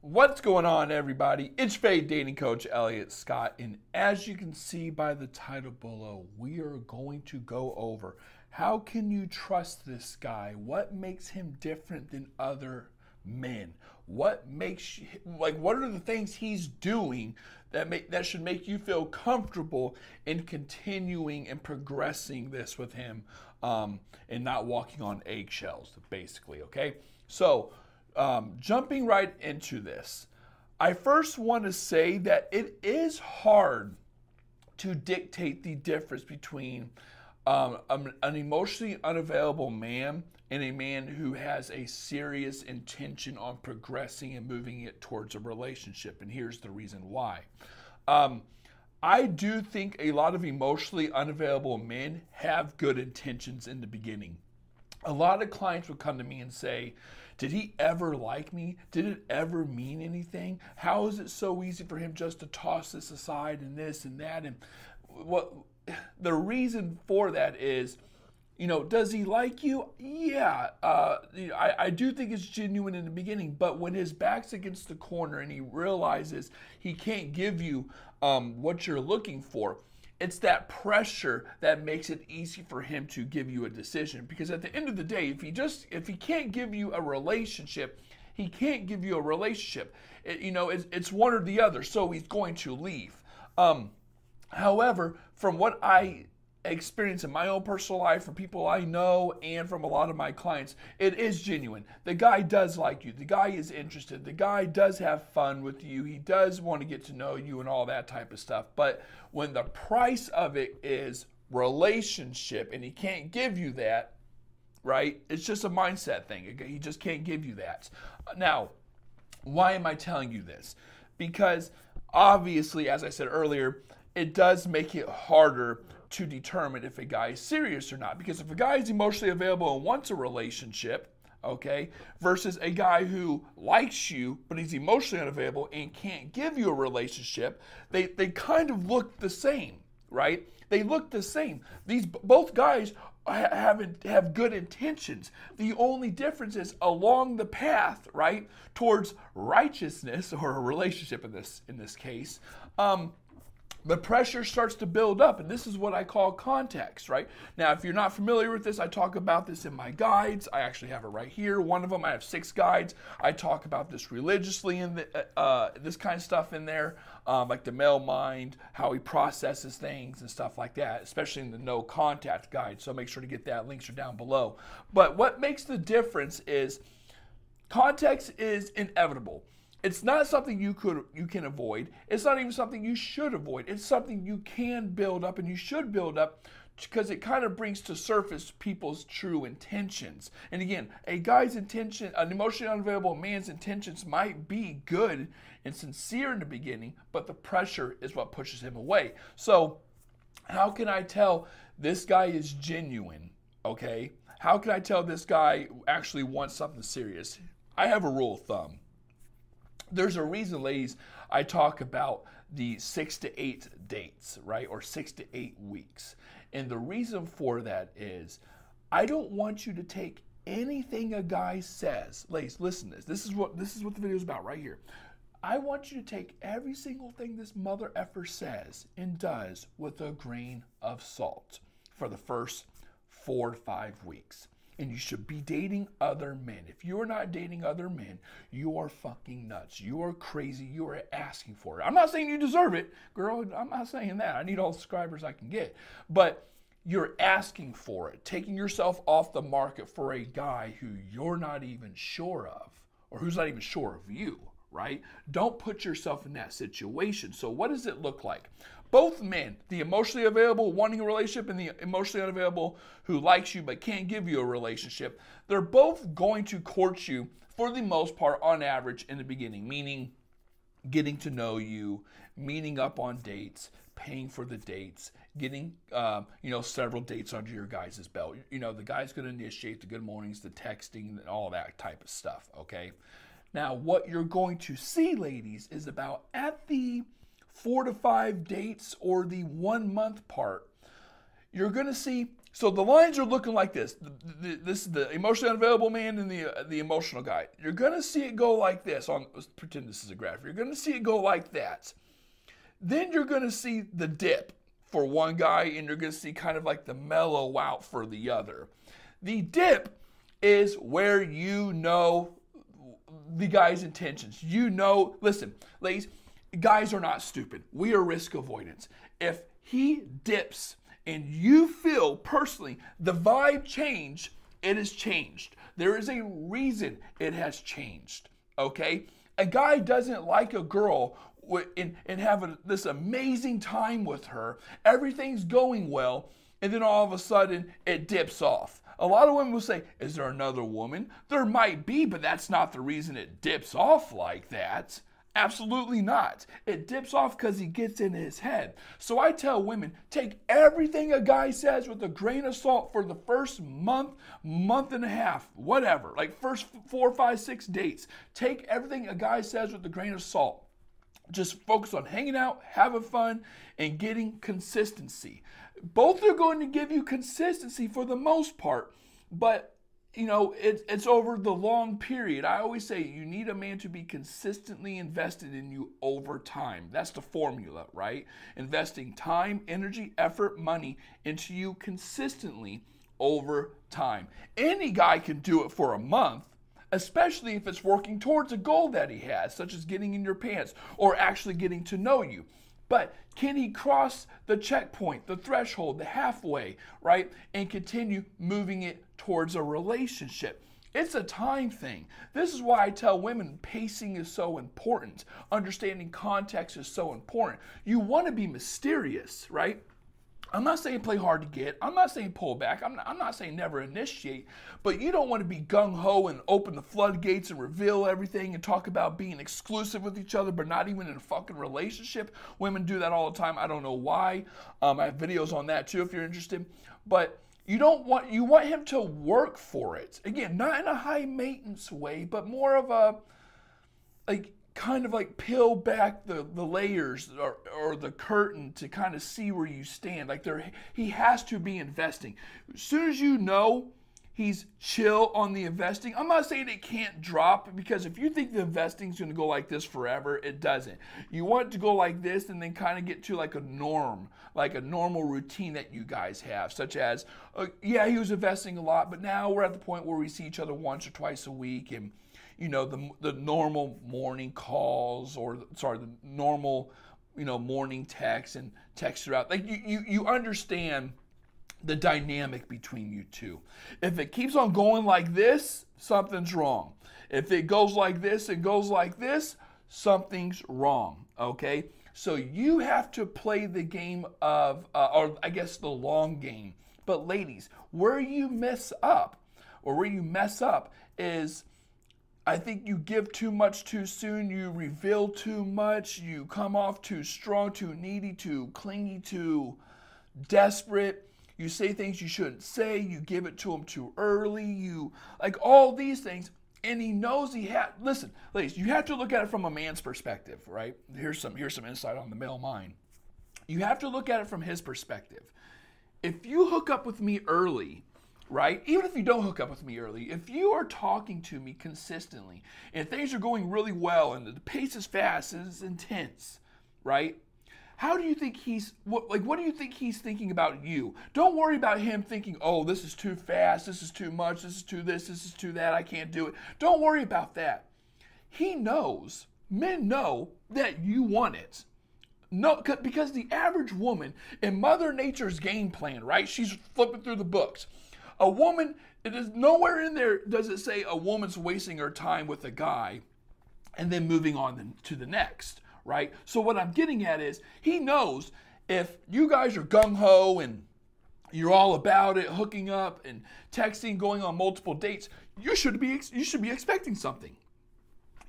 What's going on, everybody? It's Fade Dating Coach Elliot Scott, and as you can see by the title below, we are going to go over how can you trust this guy? What makes him different than other men? What are the things he's doing that should make you feel comfortable in continuing and progressing this with him, and not walking on eggshells, basically, okay? So, jumping right into this, I first want to say that it is hard to dictate the difference between an emotionally unavailable man and a man who has a serious intention on progressing and moving it towards a relationship. And here's the reason why. I do think a lot of emotionally unavailable men have good intentions in the beginning. A lot of clients would come to me and say, did he ever like me? Did it ever mean anything? How is it so easy for him just to toss this aside and this and that? And what the reason for that is, does he like you? Yeah, I do think it's genuine in the beginning, but when his back's against the corner and he realizes he can't give you what you're looking for, it's that pressure that makes it easy for him to give you a decision. Because at the end of the day, if he can't give you a relationship, he can't give you a relationship. It's one or the other, so he's going to leave. However, from what I experience in my own personal life, from people I know, and from a lot of my clients, it is genuine. The guy does like you. The guy is interested. The guy does have fun with you. He does want to get to know you and all that type of stuff. But when the price of it is relationship and he can't give you that, right? It's just a mindset thing. He just can't give you that. Now, why am I telling you this? Because obviously, as I said earlier, it does make it harder to determine if a guy is serious or not. Because if a guy is emotionally available and wants a relationship, okay, versus a guy who likes you but he's emotionally unavailable and can't give you a relationship, they kind of look the same, right? They look the same. Both guys have good intentions. The only difference is along the path, right, towards righteousness or a relationship in this case, the pressure starts to build up, and this is what I call context, right? Now, if you're not familiar with this, I talk about this in my guides. I actually have it right here. One of them, I have 6 guides. I talk about this religiously in this kind of stuff in there, like the male mind, how he processes things and stuff like that, especially in the no contact guide. So make sure to get that. Links are down below. But what makes the difference is context is inevitable. It's not something you can avoid. It's not even something you should avoid. It's something you can build up and you should build up because it kind of brings to surface people's true intentions. And again, a guy's intention, an emotionally unavailable man's intentions might be good and sincere in the beginning, but the pressure is what pushes him away. So how can I tell this guy is genuine, okay? How can I tell this guy actually wants something serious? I have a rule of thumb. There's a reason, ladies, I talk about the 6 to 8 dates, right? Or 6 to 8 weeks. And the reason for that is I don't want you to take anything a guy says. Ladies, listen to this. This is what the video is about right here. I want you to take every single thing this mother effer says and does with a grain of salt for the first 4 to 5 weeks. And you should be dating other men. If you are not dating other men, you are fucking nuts. You are crazy. You are asking for it. I'm not saying you deserve it, girl. I'm not saying that. I need all the subscribers I can get. But you're asking for it, taking yourself off the market for a guy who you're not even sure of, or who's not even sure of you, right? Don't put yourself in that situation. So what does it look like? Both men, the emotionally available wanting a relationship and the emotionally unavailable who likes you but can't give you a relationship, they're both going to court you for the most part on average in the beginning, meaning getting to know you, meeting up on dates, paying for the dates, getting several dates under your guys' belt. The guy's going to initiate the good mornings, the texting, and all that type of stuff, okay? Now, what you're going to see, ladies, is about at the 4 to 5 dates or the 1 month part, you're going to see So the lines are looking like this. This is the emotionally unavailable man and the emotional guy. You're going to see it go like this. Let's pretend this is a graph. You're going to see it go like that. Then you're going to see the dip for one guy, and you're going to see kind of like the mellow out for the other. The dip is where you know the guy's intentions. You know, listen, ladies, guys are not stupid. We are risk avoidance. If he dips and you feel personally the vibe change, it has changed. There is a reason it has changed, okay? A guy doesn't like a girl and have this amazing time with her. Everything's going well, and then all of a sudden it dips off. A lot of women will say, is there another woman? There might be, but that's not the reason it dips off like that. Absolutely not. It dips off because he gets in his head. So I tell women, take everything a guy says with a grain of salt for the first month, month and a half, whatever. Like first 4, 5, 6 dates. Take everything a guy says with a grain of salt. Just focus on hanging out, having fun, and getting consistency. Both are going to give you consistency for the most part, but you know, it's over the long period. I always say you need a man to be consistently invested in you over time. That's the formula, right? Investing time, energy, effort, money into you consistently over time. Any guy can do it for a month, especially if it's working towards a goal that he has, such as getting in your pants or actually getting to know you. But can he cross the checkpoint, the threshold, the halfway, right? And continue moving it towards a relationship? It's a time thing. This is why I tell women pacing is so important. Understanding context is so important. You want to be mysterious, right? I'm not saying play hard to get. I'm not saying pull back. I'm not saying never initiate. But you don't want to be gung-ho and open the floodgates and reveal everything and talk about being exclusive with each other, but not even in a fucking relationship. Women do that all the time. I don't know why. I have videos on that too if you're interested. But you want him to work for it. Again, not in a high maintenance way, but more of a kind of like peel back the layers or the curtain to kind of see where you stand. Like he has to be investing. As soon as you know he's chill on the investing, I'm not saying it can't drop, because if you think the investing is going to go like this forever, it doesn't. You want it to go like this and then kind of get to like a norm, like a normal routine that you guys have, such as, yeah, he was investing a lot, but now we're at the point where we see each other once or twice a week, and you know, the normal morning calls, the normal, you know, morning texts and texts throughout. Like you understand the dynamic between you two. If it keeps on going like this, something's wrong. If it goes like this and goes like this, something's wrong, okay? So you have to play the game of, or I guess the long game. But ladies, where you mess up is, I think you give too much too soon, you reveal too much, you come off too strong, too needy, too clingy, too desperate. You say things you shouldn't say, you give it to him too early, you, like all these things, and he knows listen, ladies, you have to look at it from a man's perspective, right? Here's some insight on the male mind. You have to look at it from his perspective. If you hook up with me early, right? Even if you don't hook up with me early, if you are talking to me consistently and things are going really well and the pace is fast and it's intense, right? How do you think what do you think he's thinking about you? Don't worry about him thinking, oh, this is too fast, this is too much, this is too this is too that, I can't do it. Don't worry about that. He knows, men know that you want it. No, because the average woman in Mother Nature's game plan, right? She's flipping through the books. A woman, it is nowhere in there does it say a woman's wasting her time with a guy and then moving on to the next, right? So what I'm getting at is he knows if you guys are gung-ho and you're all about it, hooking up and texting, going on multiple dates, you should be expecting something.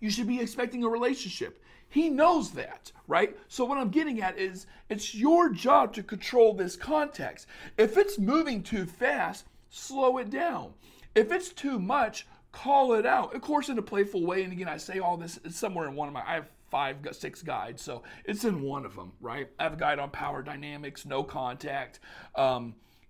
You should be expecting a relationship. He knows that, right? So what I'm getting at is it's your job to control this context. If it's moving too fast, slow it down. If it's too much, call it out. Of course, in a playful way. And again, I say all this, it's somewhere in one of I have 5, 6 guides. So it's in one of them, right? I have a guide on power dynamics, no contact.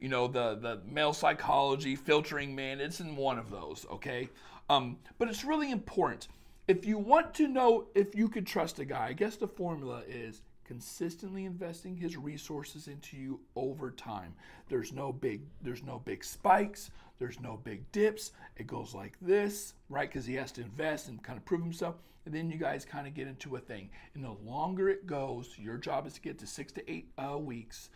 you know, the male psychology, filtering man, it's in one of those, okay? But it's really important. If you want to know if you could trust a guy, I guess the formula is consistently investing his resources into you over time. There's no big spikes, there's no big dips. It goes like this, right? Because he has to invest and kind of prove himself. And then you guys kind of get into a thing. And the longer it goes, your job is to get to 6 to 8 weeks.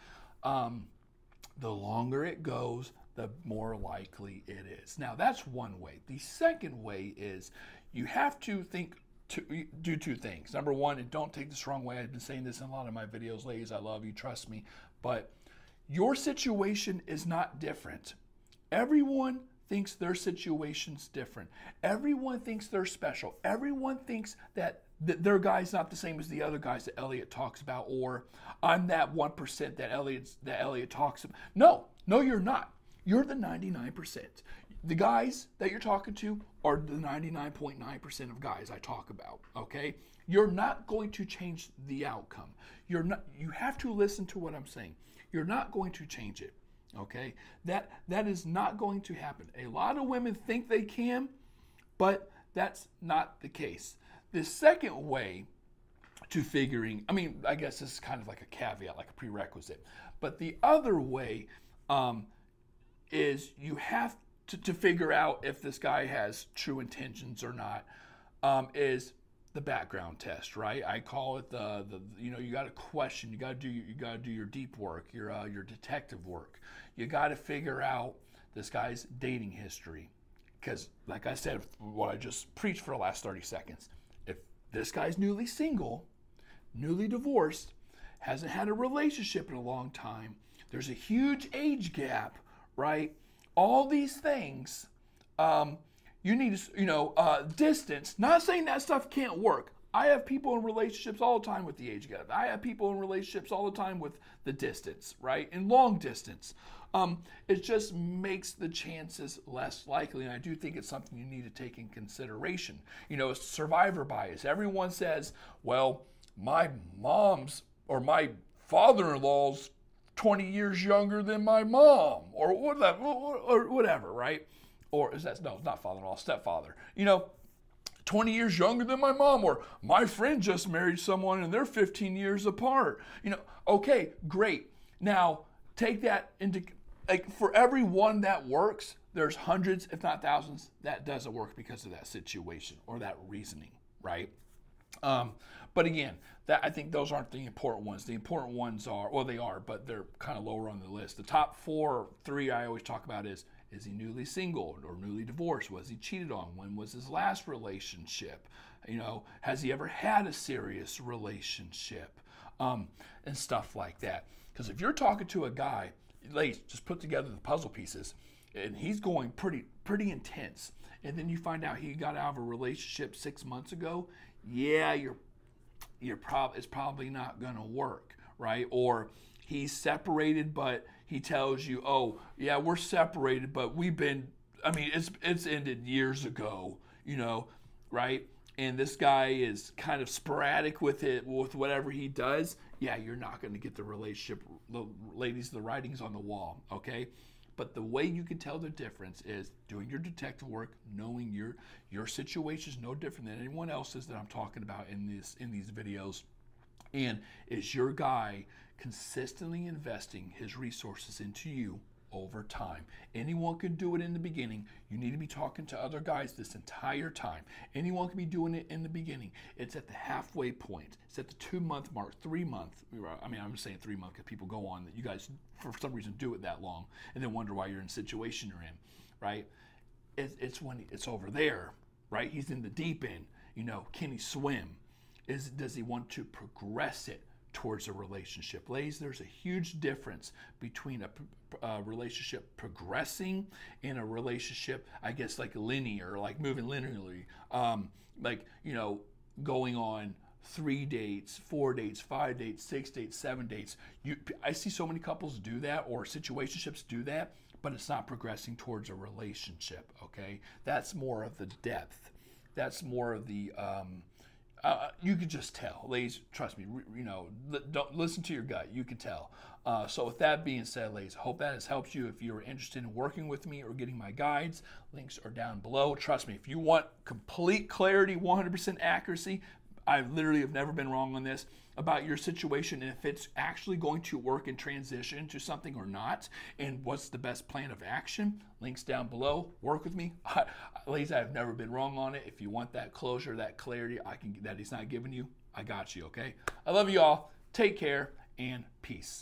The longer it goes, the more likely it is. Now, that's one way. The second way is you have to do two things. Number one, and don't take this wrong way, I've been saying this in a lot of my videos, ladies, I love you, trust me, but your situation is not different. Everyone thinks their situation's different. Everyone thinks they're special. Everyone thinks that their guy's not the same as the other guys that Elliot talks about, or I'm that 1% that Elliot talks about. No, you're not. You're the 99%. The guys that you're talking to are the 99.9% of guys I talk about, okay? You're not going to change the outcome. You have to listen to what I'm saying. You're not going to change it, okay? That is not going to happen. A lot of women think they can, but that's not the case. The second way to figuring, I mean, I guess this is kind of like a caveat, like a prerequisite, but the other way is you have to figure out if this guy has true intentions or not, is the background test, right? I call it the you got to question, you got to do your deep work, your detective work. You got to figure out this guy's dating history, because like I said, what I just preached for the last 30 seconds, if this guy's newly single, newly divorced, hasn't had a relationship in a long time, there's a huge age gap, right? All these things, you need to, distance. Not saying that stuff can't work. I have people in relationships all the time with the age gap. I have people in relationships all the time with the distance, right? And long distance. It just makes the chances less likely. And I do think it's something you need to take in consideration. You know, survivor bias. Everyone says, well, my mom's or my father-in-law's 20 years younger than my mom, or whatever, right? Or is that, no, not father-in-law, stepfather. 20 years younger than my mom, or my friend just married someone and they're 15 years apart. Okay, great. Now, take that into, like, for every one that works, there's hundreds, if not thousands, that doesn't work because of that situation or that reasoning, right? But again, I think those aren't the important ones. The important ones are, well, they are, but they're kind of lower on the list. The top 4 or 3 I always talk about is he newly single or newly divorced? Was he cheated on? When was his last relationship? Has he ever had a serious relationship? And stuff like that. Because if you're talking to a guy, ladies, just put together the puzzle pieces, and he's going pretty intense, and then you find out he got out of a relationship 6 months ago, yeah, it's probably not going to work, right? Or he's separated, but he tells you, oh, yeah, we're separated, but it's ended years ago, right? And this guy is kind of sporadic with whatever he does. Yeah, you're not going to get the relationship. Ladies, the writing's on the wall, okay? But the way you can tell the difference is doing your detective work, knowing your situation is no different than anyone else's that I'm talking about in these videos. And is your guy consistently investing his resources into you over time? Anyone could do it in the beginning. You need to be talking to other guys this entire time. Anyone can be doing it in the beginning. It's at the halfway point. It's at the 2-month mark, 3 month. I'm saying 3 months because people go on that you guys, for some reason, do it that long and then wonder why you're in the situation you're in, right? It's when it's over there, right? He's in the deep end. Can he swim? Does he want to progress it towards a relationship? Ladies, there's a huge difference between a relationship progressing and a relationship, I guess, like linear, like moving linearly, going on 3 dates, 4 dates, 5 dates, 6 dates, 7 dates. I see so many couples do that, or situationships do that, but it's not progressing towards a relationship, okay? That's more of the depth. That's more of the You could just tell, ladies. Trust me. Don't listen to your gut. You can tell. So with that being said, ladies, I hope that has helped you. If you're interested in working with me or getting my guides, links are down below. Trust me, if you want complete clarity, 100% accuracy, I literally have never been wrong on this, about your situation and if it's actually going to work and transition to something or not, and what's the best plan of action, links down below. Work with me. Ladies, I have never been wrong on it. If you want that closure, that clarity that he's not giving you, I got you, okay? I love you all. Take care and peace.